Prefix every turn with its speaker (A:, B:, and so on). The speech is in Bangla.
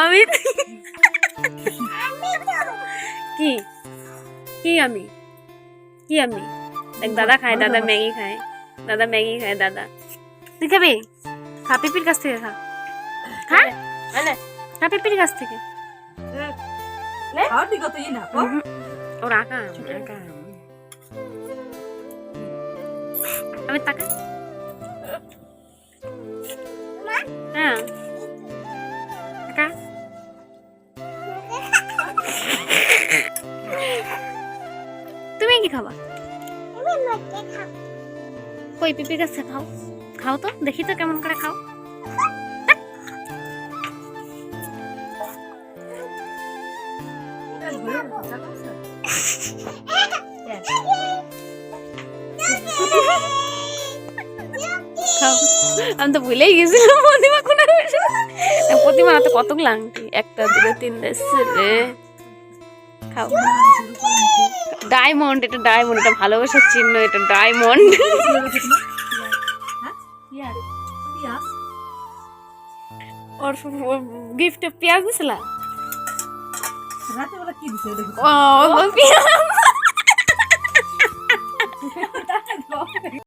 A: আমি কি কি আমি কি আমি দেখ দাদা খায়, দাদা ম্যাগি খায়, দাদা ম্যাগি খায়। দাদা তুই খাবি? খা পিপির কাছ থেকে খা, খা খা পিপির কাছ থেকে। ওর আঁকা আমি তাকা। হ্যাঁ তাকা। তুমি কি খাবা? কই পিপির কাছে খাও, খাও তো দেখি তো কেমন করে খাও। আমি তো ভুলেই গেছিলাম প্রতিমা কোনে বসে। প্রতিমা হাতে কতগুলো আংটি, 1 2 3 রে। খাও ডায়মন্ড, এটা ডায়মন্ড, এটা ভালোবাসার চিহ্ন, এটা ডায়মন্ড। ওর গিফটে পেঁয়াজ দিছিলা? ও পেঁয়াজ